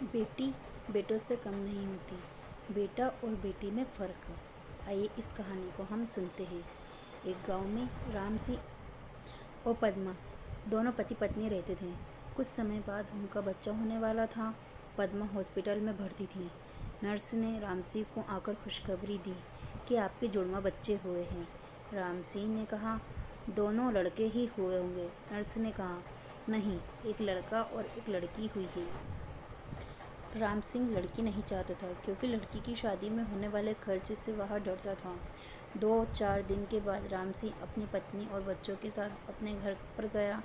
बेटी बेटों से कम नहीं होती। बेटा और बेटी में फ़र्क है। आइए इस कहानी को हम सुनते हैं। एक गांव में राम सिंह और पद्मा दोनों पति पत्नी रहते थे। कुछ समय बाद उनका बच्चा होने वाला था। पद्मा हॉस्पिटल में भर्ती थी। नर्स ने राम सिंह को आकर खुशखबरी दी कि आपके जुड़वा बच्चे हुए हैं। राम सिंह ने कहा, दोनों लड़के ही हुए होंगे। नर्स ने कहा, नहीं, एक लड़का और एक लड़की हुई है। राम सिंह लड़की नहीं चाहता था क्योंकि लड़की की शादी में होने वाले खर्च से वह डरता था। 2-4 दिन के बाद राम सिंह अपनी पत्नी और बच्चों के साथ अपने घर पर गया।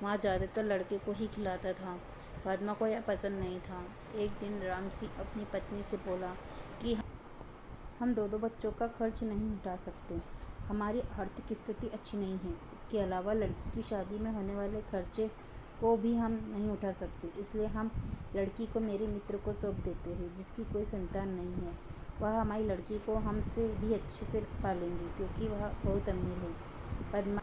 वहाँ ज़्यादातर लड़के को ही खिलाता था। पद्मा को यह पसंद नहीं था। एक दिन राम सिंह अपनी पत्नी से बोला कि हम दो बच्चों का खर्च नहीं उठा सकते। हमारी आर्थिक स्थिति अच्छी नहीं है। इसके अलावा लड़की की शादी में होने वाले खर्चे को भी हम नहीं उठा सकते। इसलिए हम लड़की को मेरे मित्र को सौंप देते हैं जिसकी कोई संतान नहीं है। वह हमारी लड़की को हमसे भी अच्छे से पालेंगे क्योंकि वह बहुत अमीर है। पद्मा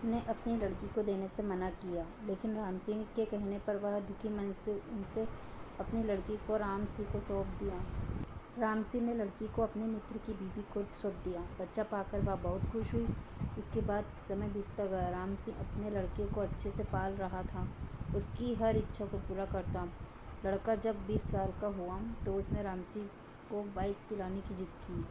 ने अपनी लड़की को देने से मना किया, लेकिन राम सिंह के कहने पर वह दुखी मन से उनसे अपनी लड़की को राम सिंह को सौंप दिया। राम सिंह ने लड़की को अपने मित्र की बीवी को सौंप दिया। बच्चा पाकर वह बहुत खुश हुई। उसके बाद समय बीतता गया। राम सिंह अपने लड़के को अच्छे से पाल रहा था, उसकी हर इच्छा को पूरा करता। लड़का जब 20 साल का हुआ तो उसने राम सिंह को बाइक दिलाने की जिद की।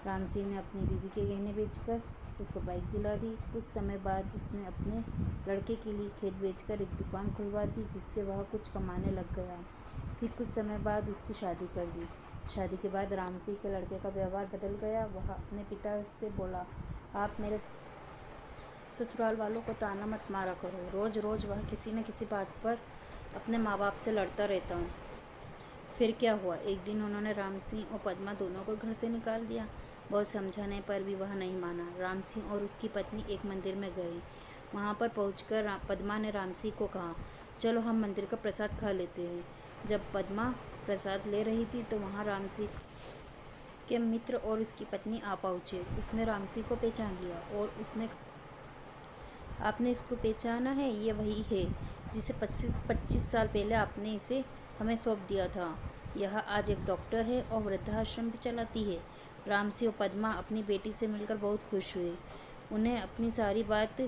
राम सिंह ने अपनी बीवी के गहने बेचकर उसको बाइक दिला दी। कुछ समय बाद उसने अपने लड़के के लिए खेत बेचकर एक दुकान खुलवा दी जिससे वह कुछ कमाने लग गया। फिर कुछ समय बाद उसकी शादी कर दी। शादी के बाद राम सिंह के लड़के का व्यवहार बदल गया। वह अपने पिता से बोला, आप मेरे ससुराल वालों को ताना मत मारा करो। रोज़ रोज़ वह किसी न किसी बात पर अपने माँ बाप से लड़ता रहता। फिर क्या हुआ, एक दिन उन्होंने राम सिंह और पद्मा दोनों को घर से निकाल दिया। बहुत समझाने पर भी वह नहीं माना। राम सिंह और उसकी पत्नी एक मंदिर में गए। वहाँ पर पहुँचकर पद्मा ने राम सिंह को कहा, चलो हम मंदिर का प्रसाद खा लेते हैं। जब पद्मा प्रसाद ले रही थी तो वहाँ राम सिंह के मित्र और उसकी पत्नी आ पहुँचे। उसने राम सिंह को पहचान लिया और उसने, आपने इसको पहचाना है? ये वही है जिसे 25 साल पहले आपने इसे हमें सौंप दिया था। यह आज एक डॉक्टर है और वृद्धाश्रम भी चलाती है। राम सिंह और पद्मा अपनी बेटी से मिलकर बहुत खुश हुए। उन्हें अपनी सारी बात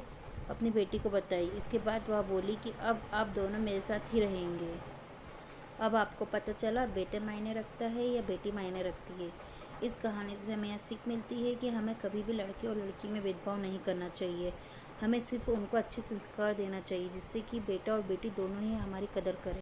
अपनी बेटी को बताई। इसके बाद वह बोली कि अब आप दोनों मेरे साथ ही रहेंगे। अब आपको पता चला बेटा मायने रखता है या बेटी मायने रखती है। इस कहानी से हमें यह सीख मिलती है कि हमें कभी भी लड़के और लड़की में भेदभाव नहीं करना चाहिए। हमें सिर्फ उनको अच्छे संस्कार देना चाहिए जिससे कि बेटा और बेटी दोनों ही हमारी कदर करें।